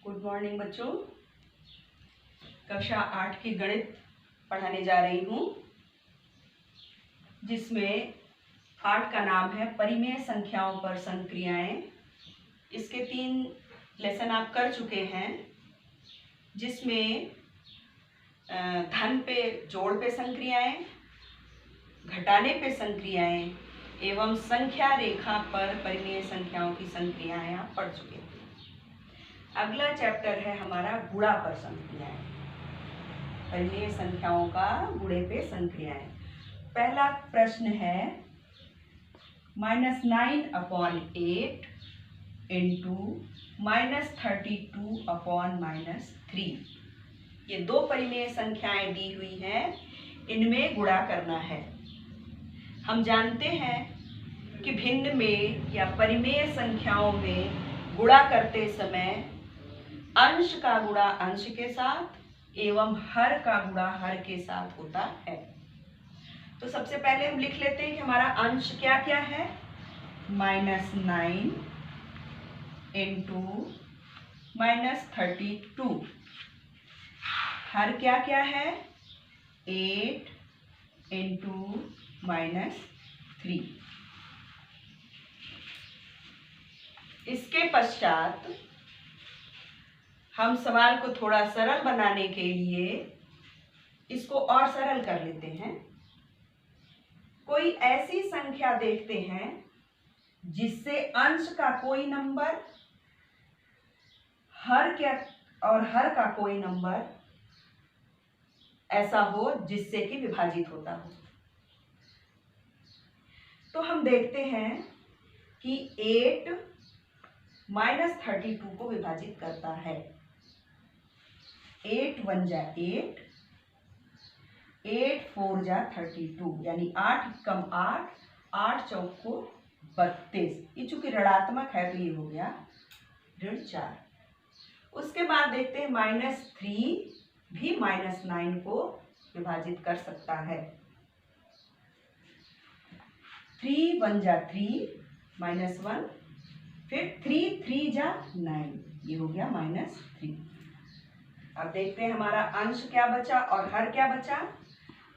Good morning बच्चों। कक्षा 8 की गणित पढ़ाने जा रही हूँ, जिसमें पाठ का नाम है परिमेय संख्याओं पर संक्रियाएं। इसके 3 लेसन आप कर चुके हैं, जिसमें धन पे जोड़ पे संक्रियाएं, घटाने पे संक्रियाएं एवं संख्या रेखा पर परिमेय संख्याओं की संक्रियाएं आप पढ़ चुके हैं। अगला चैप्टर है हमारा गुणा पर संक्रियाएं, परिमेय संख्याओं का गुणे पे संक्रियाएं। पहला प्रश्न है -9/8 इंटू -32/-3। ये 2 परिमेय संख्याएं दी हुई हैं, इनमें गुणा करना है। हम जानते हैं कि भिन्न में या परिमेय संख्याओं में गुणा करते समय अंश का गुणा अंश के साथ एवं हर का गुणा हर के साथ होता है। तो सबसे पहले हम लिख लेते हैं कि हमारा अंश क्या क्या है। -9 इंटू -32। हर क्या क्या है? 8 इंटू -3। इसके पश्चात हम सवाल को थोड़ा सरल बनाने के लिए इसको और सरल कर लेते हैं। कोई ऐसी संख्या देखते हैं जिससे अंश का कोई नंबर, हर का कोई नंबर ऐसा हो जिससे कि विभाजित होता हो। तो हम देखते हैं कि 8 -32 को विभाजित करता है। 8 1 जा 8, 8 4 जा 32, यानी 8 कम 8, 8 चौक को 32। ये चूंकि ऋणात्मक है तो ये हो गया -4। उसके बाद देखते हैं -3 भी -9 को विभाजित कर सकता है। 3 1 जा 3, -1, फिर 3 3 जा 9, ये हो गया -3। अब देखते हैं हमारा अंश क्या बचा और हर क्या बचा।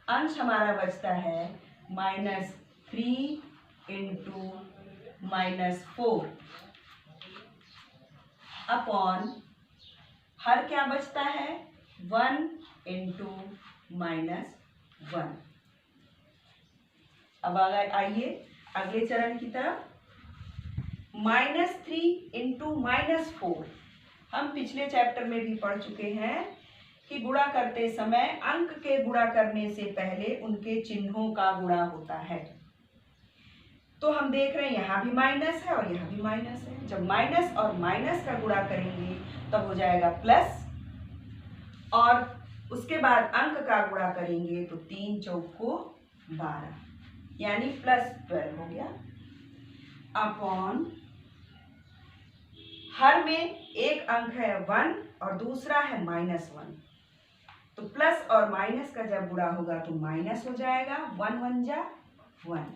अंश हमारा बचता है -3 इंटू -4 अपॉन हर क्या बचता है 1 इंटू -1। अब आइए अगले चरण की तरफ। -3 इंटू -4 हम पिछले चैप्टर में भी पढ़ चुके हैं कि गुणा करते समय अंक के गुणा करने से पहले उनके चिन्हों का गुणा होता है। तो हम देख रहे हैं यहाँ भी माइनस है और यहाँ भी माइनस है। जब माइनस और माइनस का गुणा करेंगे तब हो जाएगा प्लस, और उसके बाद अंक का गुणा करेंगे तो 3 चौक को 12, यानी +12 हो गया। अपॉन हर में एक अंक है 1 और दूसरा है -1, तो प्लस और माइनस का जब गुणा होगा तो माइनस हो जाएगा। 1 1 जा 1।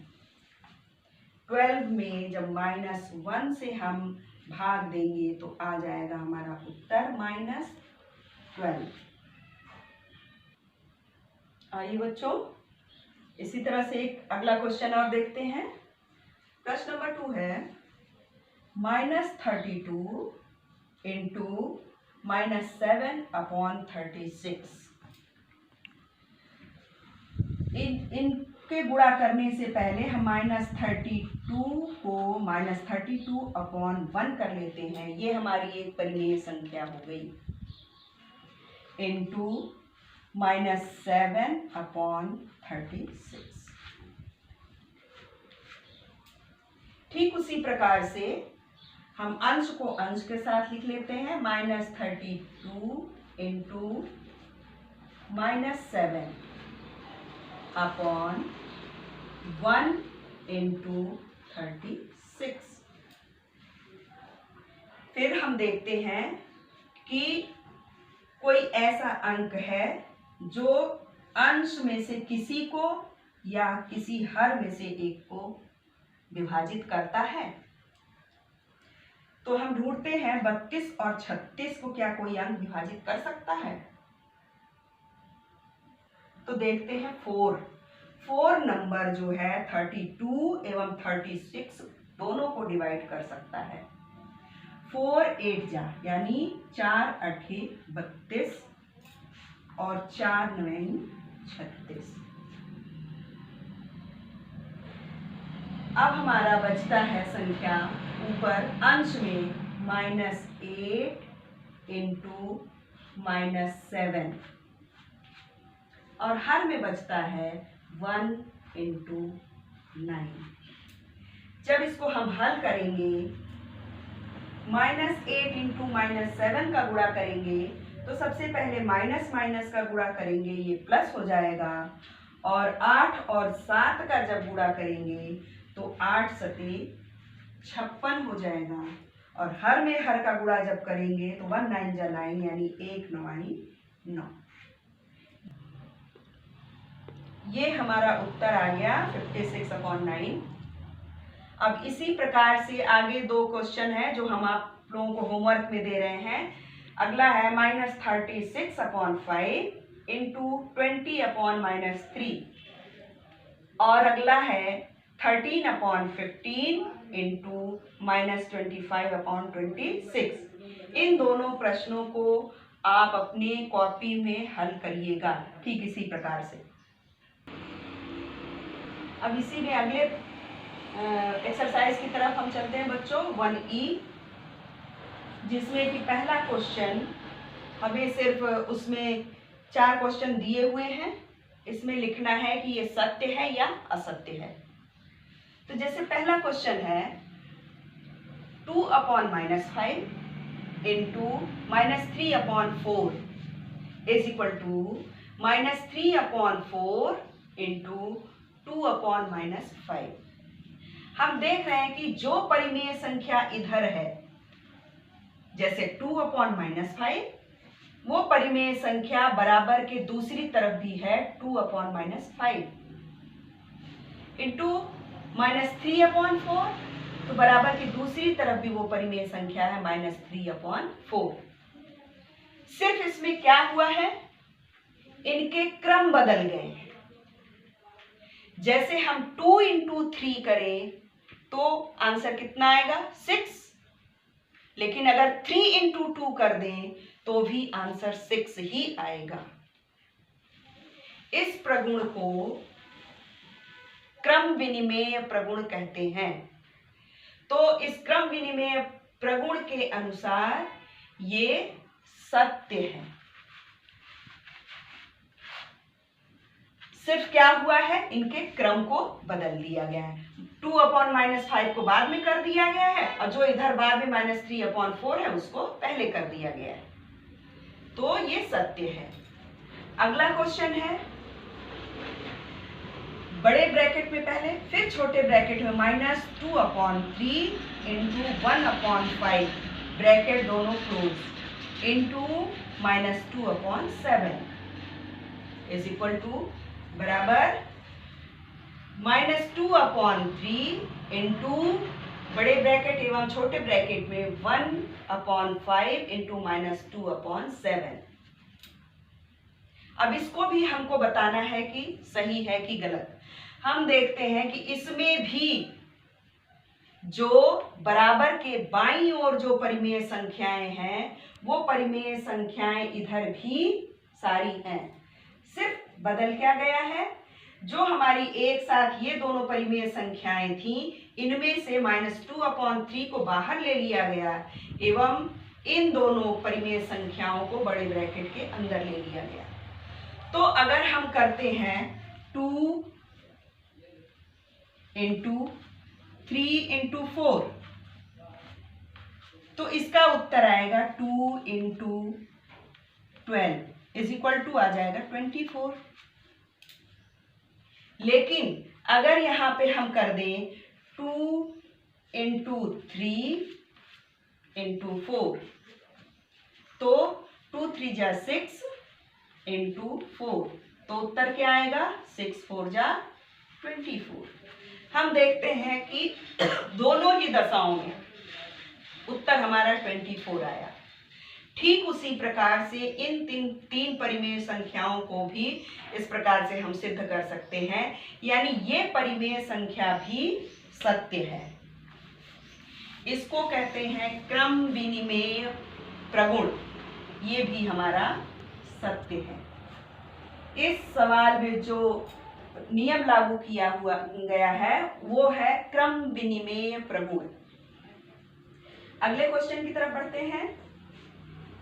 12 में जब -1 से हम भाग देंगे तो आ जाएगा हमारा उत्तर -12। आइए बच्चों, इसी तरह से एक अगला क्वेश्चन और देखते हैं। प्रश्न नंबर 2 है -32 इंटू -7/36। इनके गुणा करने से पहले हम -32 को -32/1 कर लेते हैं। ये हमारी एक परिमेय संख्या हो गई। इंटू -7/36। ठीक उसी प्रकार से हम अंश को अंश के साथ लिख लेते हैं। -32 इंटू -7/1 इंटू 36। फिर हम देखते हैं कि कोई ऐसा अंक है जो अंश में से किसी को या किसी हर में से एक को विभाजित करता है। तो हम ढूंढते हैं 32 और 36 को क्या कोई अंक विभाजित कर सकता है? तो देखते हैं 4 नंबर जो है 32 एवं 36 दोनों को डिवाइड कर सकता है। 4 8 जा यानी 4 8 32 और 4 9 36। अब हमारा बचता है संख्या ऊपर अंश में -8 इंटू -7 और हर में बचता है 1 इंटू 9। जब इसको हम हल करेंगे -8 इंटू -7 का गुणा करेंगे तो सबसे पहले माइनस माइनस का गुणा करेंगे, ये प्लस हो जाएगा। और 8 और 7 का जब गुणा करेंगे तो 8 सते 56 हो जाएगा। और हर में हर का गुणा जब करेंगे तो 1 9 जा 9 यानी 1 9 9। ये हमारा उत्तर आ गया 56/9। अब इसी प्रकार से आगे 2 क्वेश्चन है जो हम आप लोगों को होमवर्क में दे रहे हैं। अगला है -36/5 इंटू 20/-3 और अगला है 13/15 इंटू -25/26। इन दोनों प्रश्नों को आप अपनी कॉपी में हल करिएगा ठीक इसी प्रकार से। अब इसी में अगले एक्सरसाइज की तरफ हम चलते हैं बच्चों, 1E, जिसमें कि पहला क्वेश्चन हमें सिर्फ उसमें 4 क्वेश्चन दिए हुए हैं। इसमें लिखना है कि ये सत्य है या असत्य है। तो जैसे पहला क्वेश्चन है 2/-5 into -3/4 is equal to -3/4 into 2/-5। हम देख रहे हैं कि जो परिमेय संख्या इधर है जैसे 2/-5 वो परिमेय संख्या बराबर के दूसरी तरफ भी है 2/-5 इंटू -3/4 तो बराबर की दूसरी तरफ भी वो परिमेय संख्या है -3/4। सिर्फ इसमें क्या हुआ है, इनके क्रम बदल गए हैं। जैसे हम 2 इंटू 3 करें तो आंसर कितना आएगा 6, लेकिन अगर 3 इंटू 2 कर दें तो भी आंसर 6 ही आएगा। इस प्रगुण को क्रम विनिमेय प्रगुण कहते हैं। तो इस क्रम विनिमेय प्रगुण के अनुसार ये सत्य है। सिर्फ क्या हुआ है, इनके क्रम को बदल दिया गया है। 2/-5 को बाद में कर दिया गया है और जो इधर बाद में -3/4 है उसको पहले कर दिया गया है। तो ये सत्य है। अगला क्वेश्चन है बड़े ब्रैकेट में पहले फिर छोटे ब्रैकेट में -2/3 इंटू 1/5 ब्रैकेट दोनों close into -2/7 is equal to बराबर -2/3 इंटू बड़े ब्रैकेट एवं छोटे ब्रैकेट में 1/5 इंटू -2/7। अब इसको भी हमको बताना है कि सही है कि गलत। हम देखते हैं कि इसमें भी जो बराबर के बाईं ओर जो परिमेय संख्याएं हैं वो परिमेय संख्याएं इधर भी सारी हैं। सिर्फ बदल क्या गया है, जो हमारी एक साथ ये दोनों परिमेय संख्याएं थी इनमें से -2/3 को बाहर ले लिया गया एवं इन दोनों परिमेय संख्याओं को बड़े ब्रैकेट के अंदर ले लिया गया। तो अगर हम करते हैं 2 इंटू 3 इंटू 4 तो इसका उत्तर आएगा 2 इंटू 12 इज इक्वल टू आ जाएगा 24। लेकिन अगर यहां पे हम कर दें 2 इंटू 3 इंटू 4 तो 2 3 जा 6 इंटू 4 तो उत्तर क्या आएगा 6 4 जा 24। हम देखते हैं कि दोनों ही दशाओं में उत्तर हमारा 24 आया। ठीक उसी प्रकार से इन तीन परिमेय संख्याओं को भी इस प्रकार से हम सिद्ध कर सकते हैं, यानी ये परिमेय संख्या भी सत्य है। इसको कहते हैं क्रम विनिमेय प्रगुण, ये भी हमारा सत्य है। इस सवाल में जो नियम लागू किया हुआ गया है वो है क्रम विनिमेय प्रगुण। अगले क्वेश्चन की तरफ बढ़ते हैं।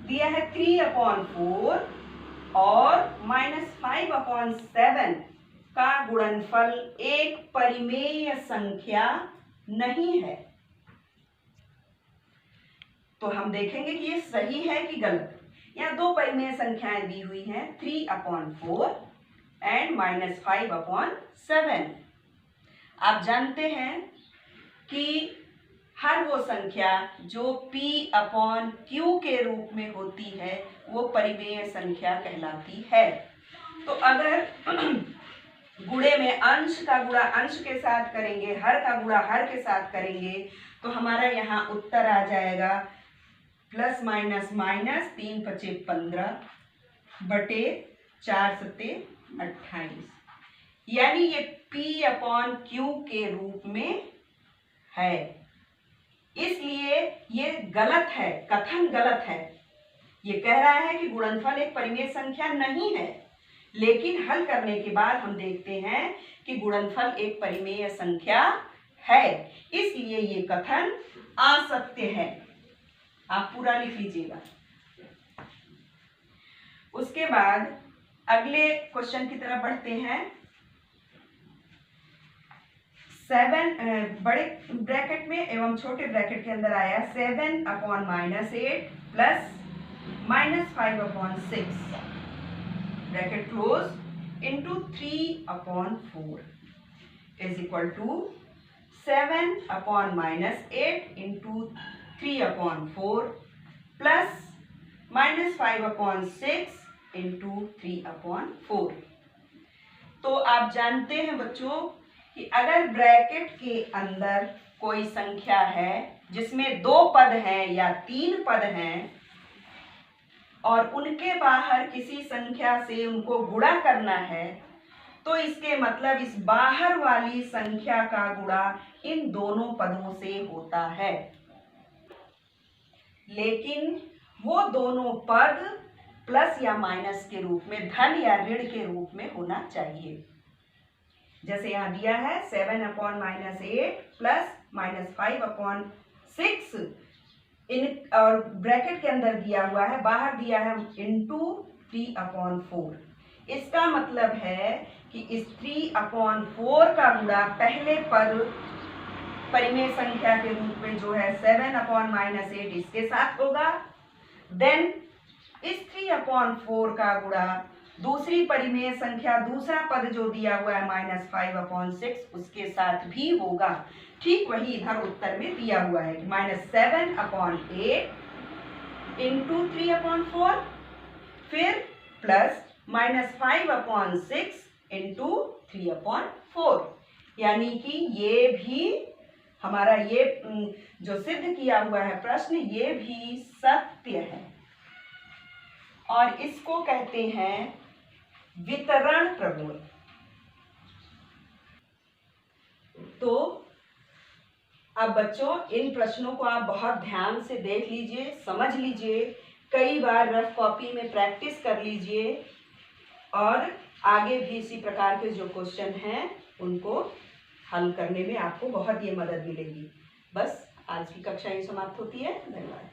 दिया है 3/4 और -5/7 का गुणनफल एक परिमेय संख्या नहीं है। तो हम देखेंगे कि ये सही है कि गलत। यहाँ दो परिमेय संख्याएं दी हुई हैं, 3/4 एंड -5/7। आप जानते हैं कि हर वो संख्या जो P/Q के रूप में होती है वो परिमेय संख्या कहलाती है। तो अगर गुणे में अंश का गुणा अंश के साथ करेंगे, हर का गुणा हर के साथ करेंगे, तो हमारा यहाँ उत्तर आ जाएगा प्लस माइनस माइनस 3×5 = 15 बटे 4×7 = 28, यानी ये P/Q के रूप में है। इसलिए ये गलत है, कथन गलत है। ये कह रहा है कि गुणनफल एक परिमेय संख्या नहीं है, लेकिन हल करने के बाद हम देखते हैं कि गुणनफल एक परिमेय संख्या है, इसलिए ये कथन असत्य है। आप पूरा लिख लीजिएगा। उसके बाद अगले क्वेश्चन की तरफ बढ़ते हैं। 7 बड़े ब्रैकेट में एवं छोटे ब्रैकेट के अंदर आया 7/-8 plus -5/6 bracket close into 3/4 is equal to 7/-8 into 3/4 plus -5/6 into 3/4। तो आप जानते हैं बच्चों कि अगर ब्रैकेट के अंदर कोई संख्या है जिसमें 2 पद हैं या 3 पद हैं और उनके बाहर किसी संख्या से उनको गुणा करना है, तो इसके मतलब इस बाहर वाली संख्या का गुणा इन दोनों पदों से होता है। लेकिन वो दोनों पद प्लस या माइनस के रूप में, धन या ऋण के रूप में होना चाहिए। जैसे यहाँ दिया है 7/-8 प्लस -5/6 इन, और ब्रैकेट के अंदर दिया हुआ है, बाहर दिया है इंटू 3/4। इसका मतलब है कि इस 3/4 का गुणा पहले पद परिमेय संख्या के रूप में जो है 7/-8 इसके साथ होगा, देन इस 3/4 का गुणा दूसरी परिमेय संख्या, दूसरा पद जो दिया हुआ है -5/6 उसके साथ भी होगा। ठीक वही इधर उत्तर में दिया हुआ है कि -7/8 इंटू 3/4 फिर प्लस -5/6 इंटू 3/4, यानी कि ये भी हमारा ये जो सिद्ध किया हुआ है प्रश्न, ये भी सत्य है और इसको कहते हैं वितरण प्रगुण। तो अब बच्चों इन प्रश्नों को आप बहुत ध्यान से देख लीजिए, समझ लीजिए, कई बार रफ कॉपी में प्रैक्टिस कर लीजिए और आगे भी इसी प्रकार के जो क्वेश्चन हैं उनको हल करने में आपको बहुत ये मदद मिलेगी। बस आज की कक्षा ये समाप्त होती है। धन्यवाद।